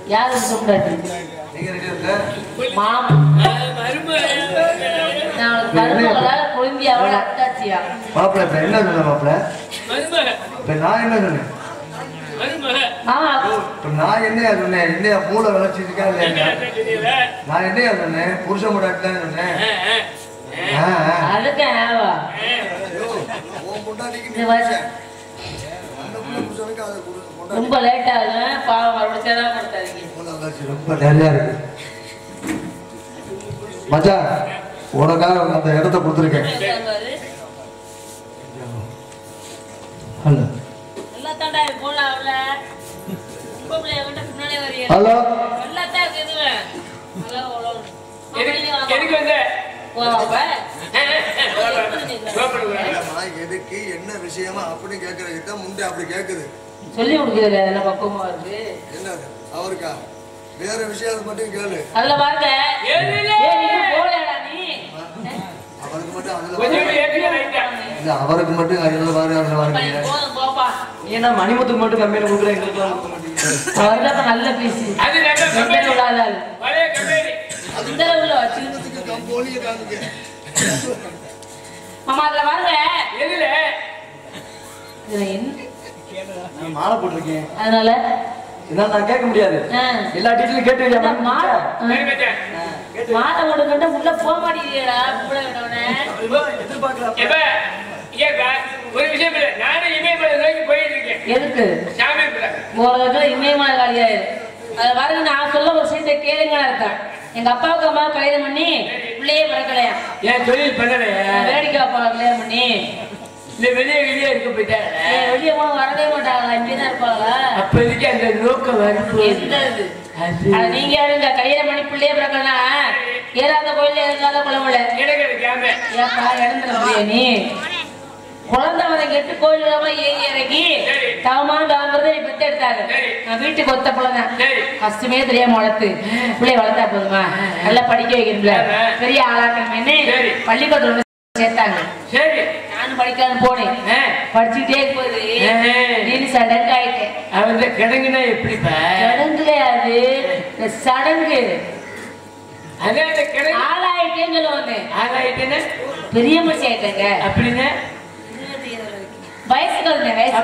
யாரு கூப்பிடாது மாமா குழந்தையா அத்தாச்சியா மாப்பிள்ள இப்ப என்ன சொன்ன மாப்பிள்ள இப்ப நான் என்ன சொன்னேன் மாமா இப்ப நான் என்னையா சொன்னேன் என்னையா மூளை வளர்ச்சிருக்கா இல்லையா நான் என்னையா சொன்னேன் புருஷ முடாட்டி தான் சொன்னேன் அதுக்கு ரொம்ப லேட் ஆகும் பாவம் மறுபடியும் கொடுத்தாதீங்க ரொம்ப நிறையா இருக்கு மச்சான் உனக்காக அந்த இடத்த கொடுத்துருக்கேன் ஹலோ எதுக்கு என்ன விஷயமா அப்படி கேக்குறதுக்கு முந்தை அப்படி கேக்குது சொல்லி கொடுக்குறது அதெல்லாம் பக்குவமா இருக்கு என்னது அவருக்கா வேற விஷயம் மட்டும் கேளு அதுல பாருங்க அவருக்கு மட்டும் அதுல பாருங்க ஏன்னா மணிமுத்துக்கு மட்டும் கம்மியில கொடுக்குற எங்களுக்கு அவர்தான் நல்ல பேசி ஆமா அதுல பாருங்க மாலை போட்டிருக்கேன் அதனால இதான் நான் கேட்க முடியாது எல்லா டீட்டெயிலும் கேட்டு மாலை போட்டுக்கிட்ட உள்ள போக மாட்டேங்கிறா ஒரு விஷயம் இல்ல நானே இமயமலை நோக்கி போயிட்டு இருக்கேன் எதுக்கு சாமி இமயமலை காலியாயிரு அதை பாருங்க நான் சொல்ல ஒரு விஷயத்தை கேளுங்க இருக்கேன் எங்க அப்பாவுக்கு அம்மா கல்யாணம் பண்ணி பிள்ளையே பிறக்கலையா ஏன் தொழில் பண்ணலையா வேடிக்கை அப்பா கல்யாணம் பண்ணி இல்ல வெளியே வெளியே இருக்க போயிட்டாங்க வெளியே வரவே மாட்டாங்களா இங்கேதான் இருப்பாங்களா அப்போதைக்கு அந்த நோக்கம் வருது நீங்க யாருங்க கல்யாணம் பண்ணி பிள்ளையே பிறக்கலன்னா ஏறாத கோயில ஏறாத குளமுல ஏப்பா இறந்துருக்கிய நீ குழந்தை வரை கெட்டு கோயிலுக்காம ஏறி இறங்கி தவமான தாங்கிறத நீ பெற்று எடுத்தாங்க நான் வீட்டுக்கு ஒத்த பிள்ளைதான் கஷ்டமே தெரியாம வளர்த்து பிள்ளைய வளர்த்தா போதுமா நல்லா படிக்க வைக்கிறீங்கள பெரிய ஆளாக்கணுமேன்னு பள்ளிக்கூடம் சேர்த்தாங்க நானும் படிக்காம போனேன் படிச்சுட்டே போகுது நீ சடங்கு ஆயிட்டேன் அவங்க கிடங்குனா எப்படிப்பா சடங்கு அது சடங்கு ஆளாயிட்டேன்னு சொல்லுவாங்க ஆளாயிட்டேன்னு பெரிய மனுஷன் ஆயிட்டேங்க அப்படின்னு வயசுக்கு வந்து வயசு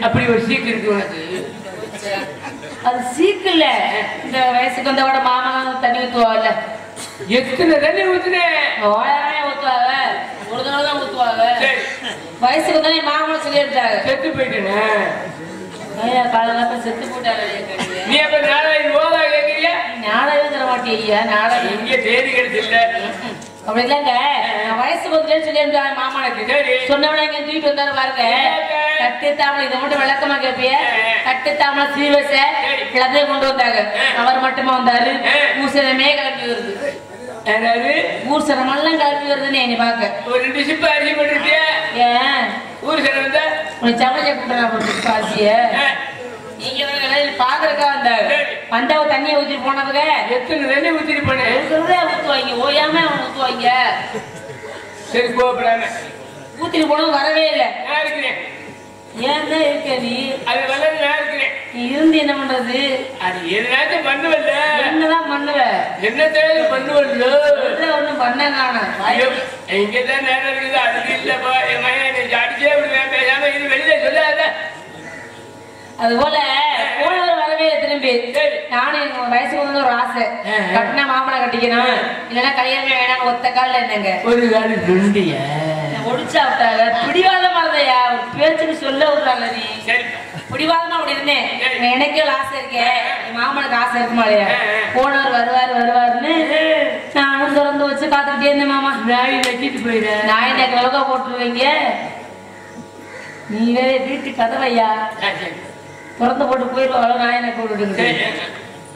அப்படி ஒரு சீக்கு இருக்கு உனக்கு அது சீக்கு இல்ல இந்த வயசுக்கு வந்தவோட மாமா தண்ணி ஊத்துவாங்கல்ல எத்தனை தண்ணி ஊத்துனேன் ஊத்துவாங்க ஒரு தடவை தான் ஊத்துவாங்க வயசுக்கு வந்தாலே மாமனை சொல்லி எடுத்தாங்க செத்து போயிட்டேனே காலங்காப்ப செத்து போட்டாங்க நீ அப்ப நாடகம் ஓதா கேட்கிறியா நாடகம் தர மாட்டேயா நாடகம் இங்க தேதி கிடைச்சில்ல அப்படி இல்லங்க வயசுக்கு வந்துட்டேன்னு சொல்லி இருந்தாங்க மாமனுக்கு சொன்னவன இங்க தூக்கிட்டு வந்தாரு பாருங்க கட்டு தாமலை இதை மட்டும் விளக்கமா கேட்பிய கட்டு தாமலை சீவச எல்லாத்தையும் கொண்டு வந்தாங்க அவர் மட்டுமா வந்தாரு ஊசனமே கிளம்பி வருது ஊர் சனமெல்லாம் கிளம்பி வருதுன்னு என்னை பாக்க ஒரு 2 சிப்ப அரிசி போட்டுருக்கியா ஏன் ஊர் சனம் வந்தா உனக்கு சமைச்ச கூப்பிட்டு பாசிய நீங்க பாக்குறக்கா வந்தாங்க வந்தவ தண்ணியை ஊத்திட்டு போனதுங்க எத்தனை தண்ணி ஊத்திட்டு போனேன் ஊத்துவாங்க ஓயாம ஊத்துவாங்க சரி கோபப்படாம ஊத்திட்டு போனது வரவே இல்லை நான் இருக்கிறேன் ஏன் தான் இருக்க நீ அது வளர்ந்து நான் இருக்கிறேன் நீ இருந்து என்ன பண்றது அது எதுனாச்சும் பண்ணுவல்ல என்னதான் பண்ணுவ என்ன தேவை பண்ணுவல்ல ஒண்ணும் பண்ண காணும் இங்கதான் நேரம் இருக்குது அதுக்கு இல்லப்பா என் மகன் அடிச்சே விடுவேன் பேசாம இது வெளியில சொல்லாத அது போல போனவர் வரவே திரும்பி நானும் எங்க வயசுக்கு வந்து ஒரு ஆசை கட்டினா மாமனை கட்டிக்கணும் இல்லைன்னா கல்யாணமே வேணாம் ஒத்த காலில் என்னங்க ஒரு காலி நொண்டிய ஒடிச்சா விட்டாங்க பிடிவாதமா இருந்தையா ஒரு பேச்சுக்கு சொல்ல விடுறாங்க நீ பிடிவாதமா அப்படி இருந்தேன் எனக்கே ஒரு ஆசை இருக்கேன் என் மாமனுக்கு ஆசை இருக்குமா இல்லையா போனவர் வருவாருன்னு நானும் திறந்து வச்சு காத்துக்கிட்டே இருந்தேன் மாமா நாய் வச்சுட்டு போயிடுறேன் நாய் எனக்கு விளக்கா போட்டுருவீங்க நீ வேற வீட்டு கதவையா திறந்து போட்டு போயிடுவாங்க நான் என்ன போட்டுட்டு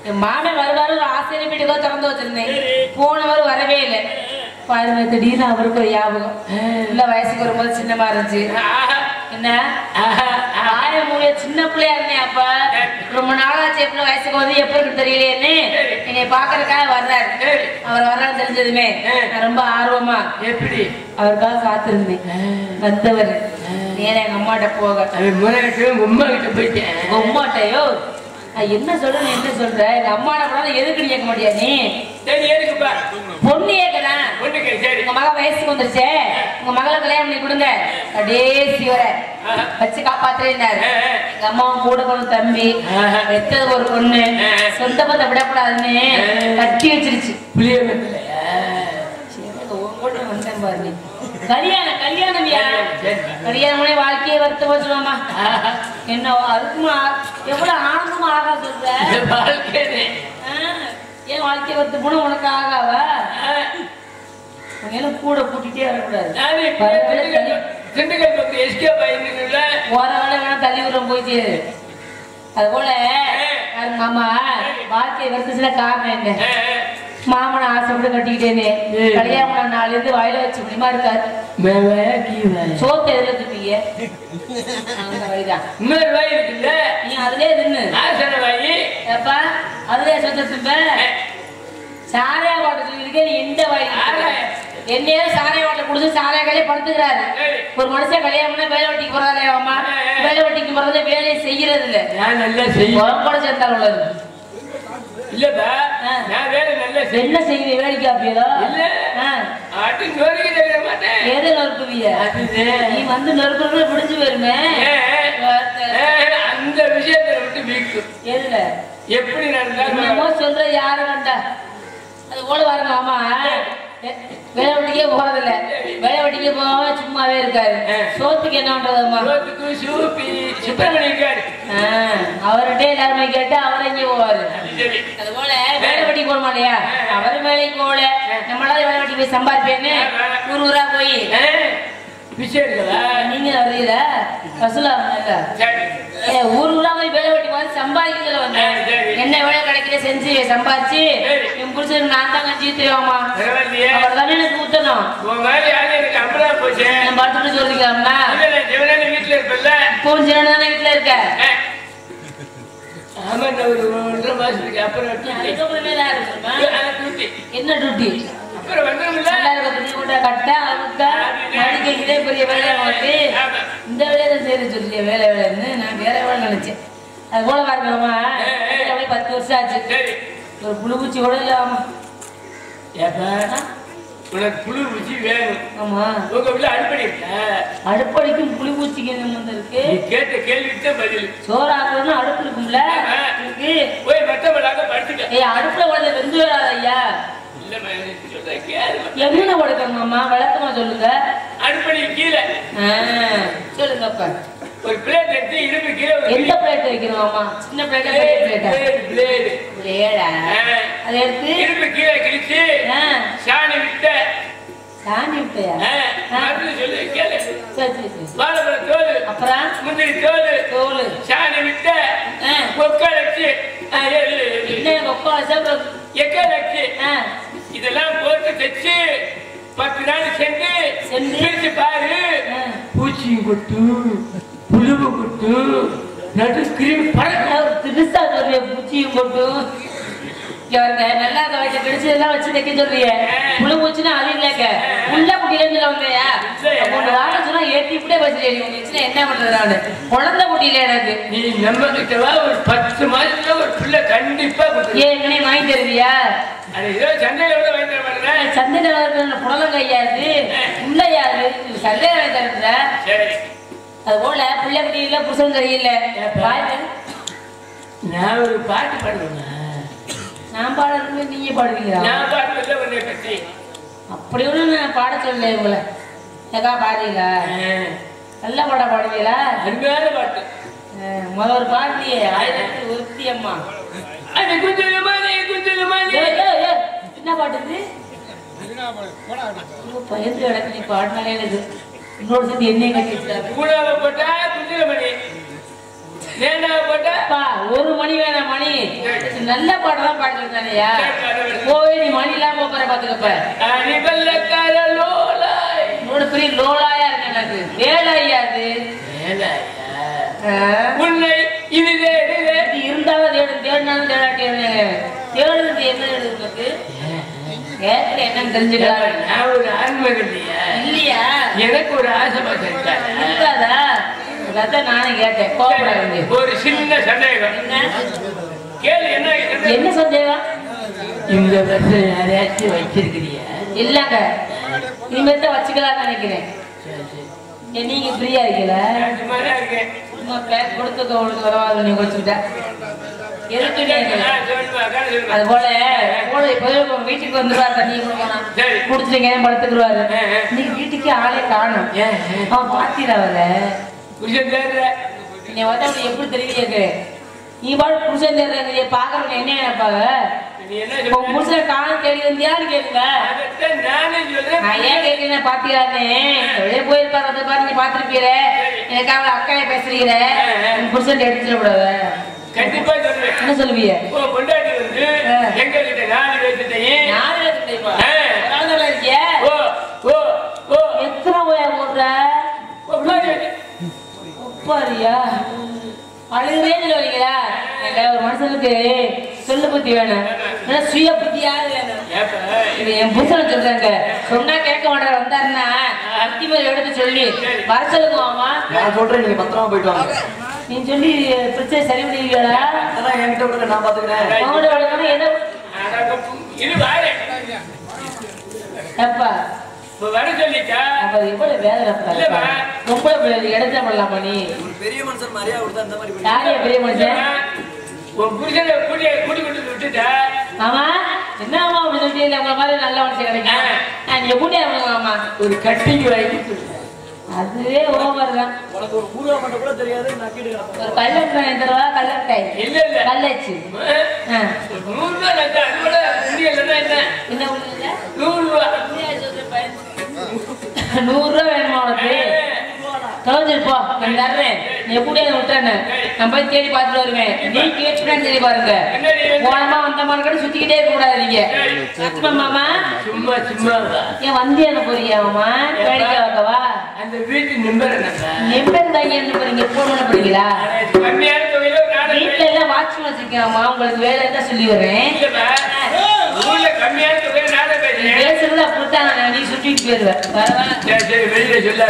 என் மாமன் வருவாரு ஒரு ஆசிரியர் வீட்டுக்கோ திறந்து வச்சிருந்தேன் போனவர் வரவே இல்லை பாருங்க திடீர்னு அவருக்கு ஒரு ஞாபகம் இல்ல வயசுக்கு வரும்போது சின்னமா இருந்துச்சு என்ன ஆய மூலிய சின்ன பிள்ளையா இருந்தேன் அப்ப ரொம்ப நாளாச்சு எப்படி வயசுக்கு வந்து எப்ப இருக்கு தெரியலையேன்னு என்னை பாக்குறதுக்காக வர்றாரு அவர் வர்றாரு தெரிஞ்சதுமே நான் ரொம்ப ஆர்வமா எப்படி அவருக்காக காத்திருந்தேன் வந்தவர் நேரம் எங்க அம்மாட்ட போக உம்மா கிட்ட போயிட்டேன் உம்மாட்டையோ என்ன சொல்ற நீ என்ன சொல்ற எங்க அம்மாட கூட எதுக்குன்னு கேட்க மாட்டியா நீ சரி எதுக்குப்பா பொண்ணு கேட்கதான் பொண்ணுக்கு சரி உங்க மக வயசுக்கு வந்துருச்சே உங்க மகளை கல்யாணம் பண்ணி கொடுங்க கடைசி வரை வச்சு காப்பாத்துறேன்னாரு எங்க அம்மாவும் கூட கொண்டு தம்பி வெத்தது ஒரு பொண்ணு சொந்த பந்த விடக்கூடாதுன்னு கட்டி வச்சிருச்சு புளிய வந்தேன் பாரு கல்யாணம் கல்யாணம்யா கல்யாணம் வாழ்க்கையை வருத்த வச்சுருவாமா என்ன அதுக்குமா எவ்வளவு ஆனந்தமா ஆகா சொல்ற ஏன் வாழ்க்கையை வருத்த போன உனக்கு ஆகாவா கூட கூட்டிட்டே வரக்கூடாது போற வேலை வேணா தள்ளி விடுறோம் போயிட்டு அது போல மாமா வாழ்க்கையை வருத்துச்சுன்னா காரணம் என்ன மாமனை ஆசைப்பட்டு கட்டிக்கிட்டேனே கல்யாணம் நாள்ல இருந்து வாயில வச்சு முடியுமா இருக்காரு சோத்த எதுல திப்பீங்க இன்னொரு வாய் இருக்குல்ல நீ அதுலயே தின்னு ஏப்பா அதுலயே சொத்த திப்ப சாரையா வாட்டை சொல்லிருக்கேன் நீ எந்த வாய் என்னையும் சாரையா வாட்டை குடிச்சு சாரையா கையிலே படுத்துக்கிறாரு ஒரு மனுஷன் கல்யாணம் வேலை வட்டிக்கு போறாரு அம்மா வேலை வட்டிக்கு போறதுல வேலையை செய்யறது இல்ல நல்லா செய்யும் கூட சேர்ந்தாலும் உள்ளது இல்லப்பா நான் வேலை நல்லா என்ன செய்வீங்க வேலைக்கு அப்படியோ இல்ல ஆட்டு நொறுக்கி தெரிய மாட்டேன் எதை நொறுக்குவீங்க நீ வந்து நொறுக்குறது பிடிச்சு வருமே அந்த விஷயத்தை விட்டு வீக்கும் எதுல எப்படி என்னமோ சொல்ற யாரு வேண்டா அது போல பாருங்க ஆமா வேலை வட்டிக்கே போறதில்ல வேலை வட்டிக்கே போகாம சும்மாவே இருக்காரு சோத்துக்கு என்ன பண்றதுமா அவர்கிட்ட எல்லாருமே கேட்டு அவர் எங்கே போவாரு அது போல வேலை வட்டிக்கு போக மாட்டியா அவரும் வேலைக்கு போகல நம்மளால வேலை வட்டி போய் சம்பாதிப்பேன்னு ஊர் ஊரா போய் நீங்க வரீல வசூலா ஊர் ஊரா போய் வேலை வட்டி மாதிரி சம்பாதிக்கல வந்தேன் என்ன வேலை கிடைக்கல செஞ்சு சம்பாதிச்சு என் புடிச்சது நான் தான் கஞ்சி தெரியுமா அவர் தானே எனக்கு ஊத்தணும் நான் பார்த்துட்டு சொல்லிக்கலாம்னா வீட்டுல இருப்பல போன் தானே வீட்டுல இருக்க ஆமா ஒரு 1.5 மாசத்துக்கு அப்புறம் என்ன டியூட்டி இந்த வேலையை செய்ய சொல்லிய வேலை வேலைன்னு நான் வேற வேலை நினைச்சேன் அது போல பார்க்கலாமா 10 வருஷம் ஆச்சு ஒரு புழுபூச்சி கூட இல்லாம உனக்கு புழு பூச்சி வேணும் ஆமா உங்க வீட்டுல அடுப்படி அடுப்படிக்கும் புளி பூச்சிக்கு என்ன இருக்கு கேட்ட கேள்விக்கு பதில் சோறு ஆக்கணும்னு அடுப்பு இருக்கும்ல போய் மெத்தப்படாக படுத்துக்க அடுப்புல உடனே வெந்து வராது ஐயா எங்க கொடுக்கணுமாமா விளக்கமா சொல்லுங்க அடுப்படி கீழே சொல்லுங்க அப்ப ஒரு பிளேட் எடுத்து இடுப்பு கீழே எந்த பிளேட் வைக்கணுமாமா சின்ன பிளேட்டா பிளேட் பிளேடா அதை எடுத்து இடுப்பு கீழே கிழிச்சு சாணி விட்ட சாணி விட்டையா சொல்லு கேளு சரி வாழைப்பழ தோல் அப்புறம் முந்திரி தோல் சாணி விட்ட கொக்கால் வச்சு என்ன கொக்கால் எக்கால் இதெல்லாம் போட்டு தைச்சு 10 நாள் சென்று பிரிச்சு பாரு பூச்சியும் கொட்டு புழுவு கொட்டு நடு கிருமி பறக்க திருசா சொல்றிய பூச்சியும் கொட்டு நல்லா வச்சு பிடிச்சதெல்லாம் வச்சு தைக்க சொல்றிய புழு பூச்சின்னா அது இல்லைங்க உள்ள குட்டியில வந்தையா ஒன்று வாங்க சொன்னா ஏற்றி இப்படியே வச்சுருக்கேன் என்ன பண்றது நானு குழந்தை குட்டியில எனக்கு நீ நம்ம கிட்டவா ஒரு 10 மாசத்துல ஒரு பிள்ளை கண்டிப்பா ஏற்கனவே வாங்கி தருவியா சந்தையில புடலங்கையா இருக்கு உள்ளையா இருக்கு சந்தையில வாங்கி தருந்த அது போல பிள்ளை குட்டியில புருஷன் தெரியல நான் ஒரு பாட்டு பாடுவேன் நான் பாடுறது நீங்க பாடுவீங்களா அப்படி ஒண்ணு நான் பாட சொல்ல உங்களை ஏக்கா பாடுவீங்களா நல்ல பாடம் பாடுவீங்களா அருமையான பாட்டு முதல் ஒரு பாட்டியே 1000 ஒருத்தி அம்மா என்ன பாட்டு பயந்து கிடக்கு நீ பாடினாலே எனக்கு இன்னொரு சேர்ந்து என்னையும் கட்டி போட்டா குஞ்சிரமணி ஒரு மணி வேணாம் மணி நல்ல பாட்டெல்லாம் பாடுறானையா போய் நீ மணி இல்லாம போற பாத்துக்கப்ப பெரிய லோலாயா இருக்கு எனக்கு வேலையா அது இருந்தாலும் தேடினாலும் தேடுறது என்ன உனக்கு என்னன்னு தெரிஞ்சுக்கலாம் ஒரு ஆன்மகன் இல்லையா எனக்கு ஒரு ஆசை இருக்காதா அதான் நானும் கேட்டேன். கோபப்படாதீங்க. ஒரு சின்ன சந்தேகம். கேளு, என்ன சந்தேகம்? இந்த பிரச்சனை யாரையாச்சும் வச்சிருக்கிறியா? இல்லங்க, இனிமேல் தான் வச்சுக்கலாம்னு நினைக்கிறேன். நீங்க ஃப்ரீயா இருக்கல? இருக்கேன். சும்மா பேக் கொடுத்துக்க, உங்களுக்கு வரவாது நீங்க வச்சுக்கிட்டா அது போல வீட்டுக்கு வந்துருவாரு. தண்ணி குடிச்சிருங்க, படுத்துக்குருவாரு. இன்னைக்கு வீட்டுக்கு ஆளே காணும். அவன் பாத்தீரா அவர நீ வந்து அவனுக்கு எப்படி தெரியுங்க? நீ பாட்டு புருஷன் தெரியுங்க, பாக்குறவங்க என்ன நினைப்பாங்க? புருஷன் காணும் தேடி வந்தியான்னு கேளுங்க. நான் ஏன் கேட்கிறேன் பாத்தீரான்னு வெளியே போயிருப்பாரு. அதை பாரு, நீ பாத்துருப்பீர. எனக்கு அவளை அக்காய பேசுறீங்க, புருஷன் எடுத்துட கூடாது. கண்டிப்பா சொல்லுவேன். என்ன சொல்லுவீங்க? பொண்டாட்டி வந்து எங்க கிட்ட 4 பேர்த்தையும் எத்தனை போயா போடுற? ஒப்பாரியா அழுகவே இல்லைங்களா? ஒரு மனுஷனுக்கு சொல்லு புத்தி வேணும், சுய புத்தியாவது வேணும். என் புருஷனை சொல்றாங்க, சொன்னா கேட்க மாட்டாரு. வந்தாருன்னா அத்திமதி எடுத்து சொல்லி வர சொல்லுங்க. மாமா நான் சொல்றேன், நீங்க பத்திரமா போயிட்டு வாங்க. நீ சொல்லி பிரச்சனை சரி பண்ணிருக்கா? அதான் என்கிட்ட விடுங்க, நான் பாத்துக்கிறேன். எப்பா வர சொல்லிட்டா எவ்வளவு வேதனை ரொம்ப இடத்துல பண்ணலாமா? நீ பெரிய மனுஷன் மாதிரியா விடுதா? அந்த மாதிரி யாரையா பெரிய மனுஷன்? உன் புருஷனை கூட்டி கொண்டு விட்டுட்டா? ஆமா, என்ன ஆமா அப்படி சொல்லிட்டு உங்க மாதிரி நல்ல மனுஷன் கிடைக்கும். நீங்க கூட்டியா ஆமா ஒரு கட்டிக்கு வாங்கி அதுவே ஓவர் தான். உனக்கு ஒரு ஊரா மட்டும் கூட தெரியாது. நான் கேட்டுக்கிறேன். ஒரு கல்லக்காய் தருவா, கல்லக்காய் இல்ல இல்ல கல்லாச்சு 100 ரூபாய் அதுல முடியலன்னா என்ன? என்ன ஒண்ணு இல்ல 100 ரூபாய் 100 ரூபாய் வேணுமா உனக்கு? தொலைஞ்சிருப்போ நான் தர்றேன். நீ எப்படி விட்டுறேன்னு நான் போய் தேடி பார்த்துட்டு வருவேன். நீ கேட்டுன்னு தேடி பாருங்க. போனமா வந்த மாதிரி கூட சுத்திக்கிட்டே இருக்க கூடாது. நீங்க மாமா சும்மா சும்மா ஏன் வந்தியான போறீங்க? மாமா வேடிக்கை பார்க்கவா? அந்த வீட்டு நம்பர் நம்பர் தாங்க என்ன போறீங்க? போன் பண்ண போறீங்களா? கம்மியான தொகையில வீட்டுல எல்லாம் வாட்ச்மேன் வச்சிருக்கேன்மா. உங்களுக்கு வேலை இருந்தா சொல்லி வரேன். கம்மியான தொகையில நானே பேசுறேன். பேசுறது அப்படித்தான். நீ சுட்டிட்டு போயிருவேன். சரி வெளியில சொல்ல